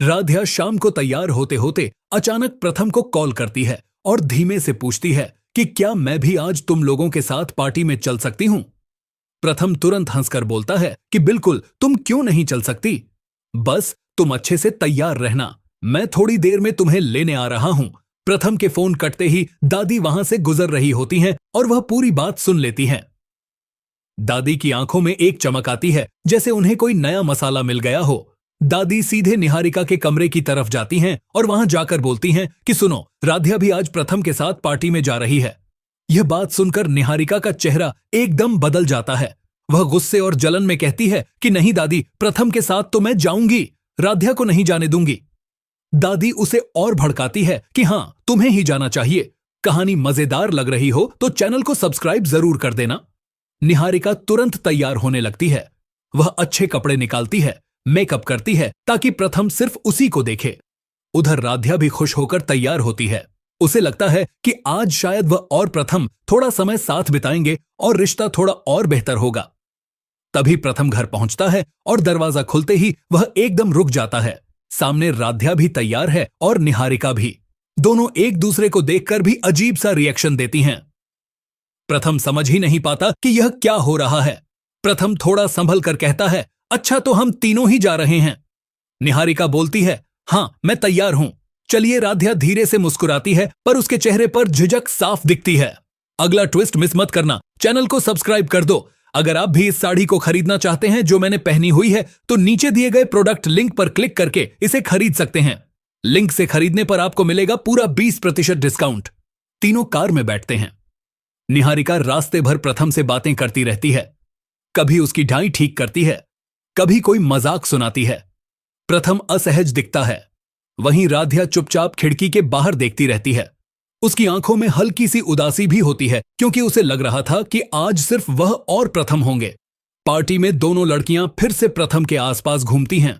राध्या शाम को तैयार होते होते अचानक प्रथम को कॉल करती है और धीमे से पूछती है कि क्या मैं भी आज तुम लोगों के साथ पार्टी में चल सकती हूं। प्रथम तुरंत हंसकर बोलता है कि बिल्कुल, तुम क्यों नहीं चल सकती। बस तुम अच्छे से तैयार रहना, मैं थोड़ी देर में तुम्हें लेने आ रहा हूं। प्रथम के फोन कटते ही दादी वहां से गुजर रही होती हैं और वह पूरी बात सुन लेती हैं। दादी की आंखों में एक चमक आती है, जैसे उन्हें कोई नया मसाला मिल गया हो। दादी सीधे निहारिका के कमरे की तरफ जाती हैं और वहां जाकर बोलती हैं कि सुनो, राध्या भी आज प्रथम के साथ पार्टी में जा रही है। यह बात सुनकर निहारिका का चेहरा एकदम बदल जाता है। वह गुस्से और जलन में कहती है कि नहीं दादी, प्रथम के साथ तो मैं जाऊंगी, राध्या को नहीं जाने दूंगी। दादी उसे और भड़काती है कि हां, तुम्हें ही जाना चाहिए। कहानी मजेदार लग रही हो तो चैनल को सब्सक्राइब जरूर कर देना। निहारिका तुरंत तैयार होने लगती है। वह अच्छे कपड़े निकालती है, मेकअप करती है ताकि प्रथम सिर्फ उसी को देखे। उधर राध्या भी खुश होकर तैयार होती है। उसे लगता है कि आज शायद वह और प्रथम थोड़ा समय साथ बिताएंगे और रिश्ता थोड़ा और बेहतर होगा। तभी प्रथम घर पहुंचता है और दरवाजा खुलते ही वह एकदम रुक जाता है। सामने राध्या भी तैयार है और निहारिका भी। दोनों एक दूसरे को देखकर भी अजीब सा रिएक्शन देती हैं। प्रथम समझ ही नहीं पाता कि यह क्या हो रहा है। प्रथम थोड़ा संभल कर कहता है, अच्छा तो हम तीनों ही जा रहे हैं। निहारिका बोलती है, हां मैं तैयार हूं, चलिए। राध्या धीरे से मुस्कुराती है पर उसके चेहरे पर झिझक साफ दिखती है। अगला ट्विस्ट मिस मत करना, चैनल को सब्सक्राइब कर दो। अगर आप भी इस साड़ी को खरीदना चाहते हैं जो मैंने पहनी हुई है तो नीचे दिए गए प्रोडक्ट लिंक पर क्लिक करके इसे खरीद सकते हैं। लिंक से खरीदने पर आपको मिलेगा पूरा 20% डिस्काउंट। तीनों कार में बैठते हैं। निहारिका रास्ते भर प्रथम से बातें करती रहती है। कभी उसकी डाई ठीक करती है, कभी कोई मजाक सुनाती है। प्रथम असहज दिखता है। वहीं राध्या चुपचाप खिड़की के बाहर देखती रहती है। उसकी आंखों में हल्की सी उदासी भी होती है क्योंकि उसे लग रहा था कि आज सिर्फ वह और प्रथम होंगे। पार्टी में दोनों लड़कियां फिर से प्रथम के आसपास घूमती हैं।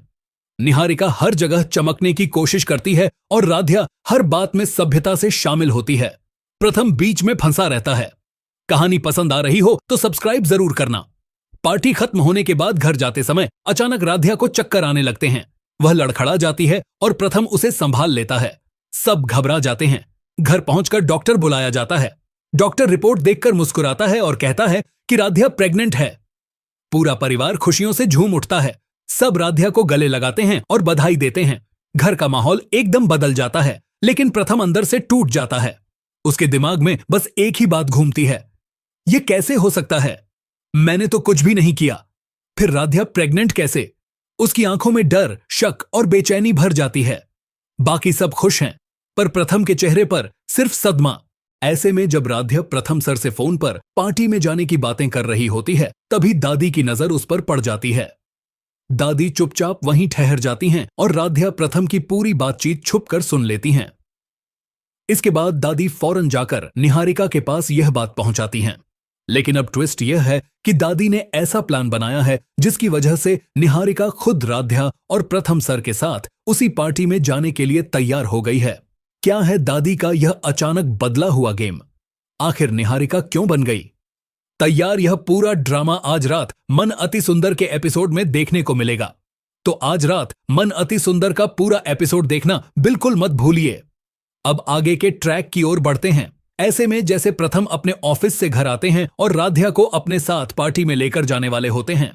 निहारिका हर जगह चमकने की कोशिश करती है और राध्या हर बात में सभ्यता से शामिल होती है। प्रथम बीच में फंसा रहता है। कहानी पसंद आ रही हो तो सब्सक्राइब जरूर करना। पार्टी खत्म होने के बाद घर जाते समय अचानक राध्या को चक्कर आने लगते हैं। वह लड़खड़ा जाती है और प्रथम उसे संभाल लेता है। सब घबरा जाते हैं। घर पहुंचकर डॉक्टर बुलाया जाता है। डॉक्टर रिपोर्ट देखकर मुस्कुराता है और कहता है कि राध्या प्रेग्नेंट है। पूरा परिवार खुशियों से झूम उठता है। सब राध्या को गले लगाते हैं और बधाई देते हैं। घर का माहौल एकदम बदल जाता है, लेकिन प्रथम अंदर से टूट जाता है। उसके दिमाग में बस एक ही बात घूमती है, यह कैसे हो सकता है? मैंने तो कुछ भी नहीं किया। फिर राध्या प्रेग्नेंट कैसे? उसकी आंखों में डर, शक और बेचैनी भर जाती है। बाकी सब खुश हैं, पर प्रथम के चेहरे पर सिर्फ सदमा। ऐसे में जब राध्या प्रथम सर से फोन पर पार्टी में जाने की बातें कर रही होती है, तभी दादी की नजर उस पर पड़ जाती है। दादी चुपचाप वहीं ठहर जाती हैं और राध्या प्रथम की पूरी बातचीत छुपकर सुन लेती हैं। इसके बाद दादी फौरन जाकर निहारिका के पास यह बात पहुंचाती हैं। लेकिन अब ट्विस्ट यह है कि दादी ने ऐसा प्लान बनाया है जिसकी वजह से निहारिका खुद राध्या और प्रथम सर के साथ उसी पार्टी में जाने के लिए तैयार हो गई है। क्या है दादी का यह अचानक बदला हुआ गेम? आखिर निहारिका क्यों बन गई? तैयार यह पूरा ड्रामा आज रात मन अति सुंदर के एपिसोड में देखने को मिलेगा। तो आज रात मन अति सुंदर का पूरा एपिसोड देखना बिल्कुल मत भूलिए। अब आगे के ट्रैक की ओर बढ़ते हैं। ऐसे में जैसे प्रथम अपने ऑफिस से घर आते हैं और राध्या को अपने साथ पार्टी में लेकर जाने वाले होते हैं,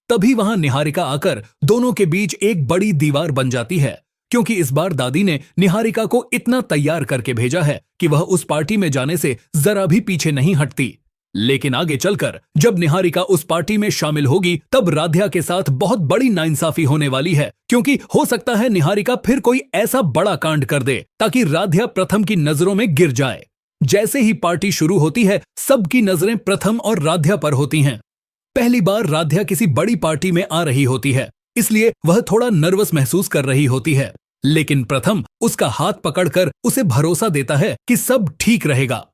तभी वहां निहारिका आकर दोनों के बीच एक बड़ी दीवार बन जाती है। क्योंकि इस बार दादी ने निहारिका को इतना तैयार करके भेजा है कि वह उस पार्टी में जाने से जरा भी पीछे नहीं हटती। लेकिन आगे चलकर जब निहारिका उस पार्टी में शामिल होगी, तब राध्या के साथ बहुत बड़ी नाइंसाफी होने वाली है। क्योंकि हो सकता है निहारिका फिर कोई ऐसा बड़ा कांड कर दे ताकि राध्या प्रथम की नजरों में गिर जाए। जैसे ही पार्टी शुरू होती है, सबकी नजरें प्रथम और राध्या पर होती हैं। पहली बार राध्या किसी बड़ी पार्टी में आ रही होती है, इसलिए वह थोड़ा नर्वस महसूस कर रही होती है। लेकिन प्रथम उसका हाथ पकड़कर उसे भरोसा देता है कि सब ठीक रहेगा।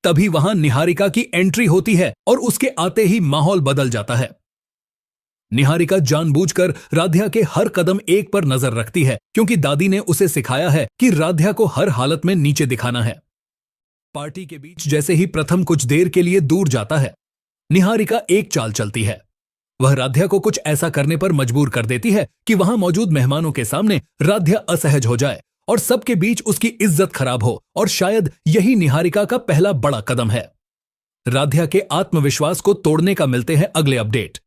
तभी वहां निहारिका की एंट्री होती है और उसके आते ही माहौल बदल जाता है। निहारिका जानबूझकर राध्या के हर कदम एक पर नजर रखती है, क्योंकि दादी ने उसे सिखाया है कि राध्या को हर हालत में नीचे दिखाना है। पार्टी के बीच जैसे ही प्रथम कुछ देर के लिए दूर जाता है, निहारिका एक चाल चलती है। वह राध्या को कुछ ऐसा करने पर मजबूर कर देती है कि वहां मौजूद मेहमानों के सामने राध्या असहज हो जाए और सबके बीच उसकी इज्जत खराब हो, और शायद यही निहारिका का पहला बड़ा कदम है। राध्या के आत्मविश्वास को तोड़ने का मिलते हैं अगले अपडेट।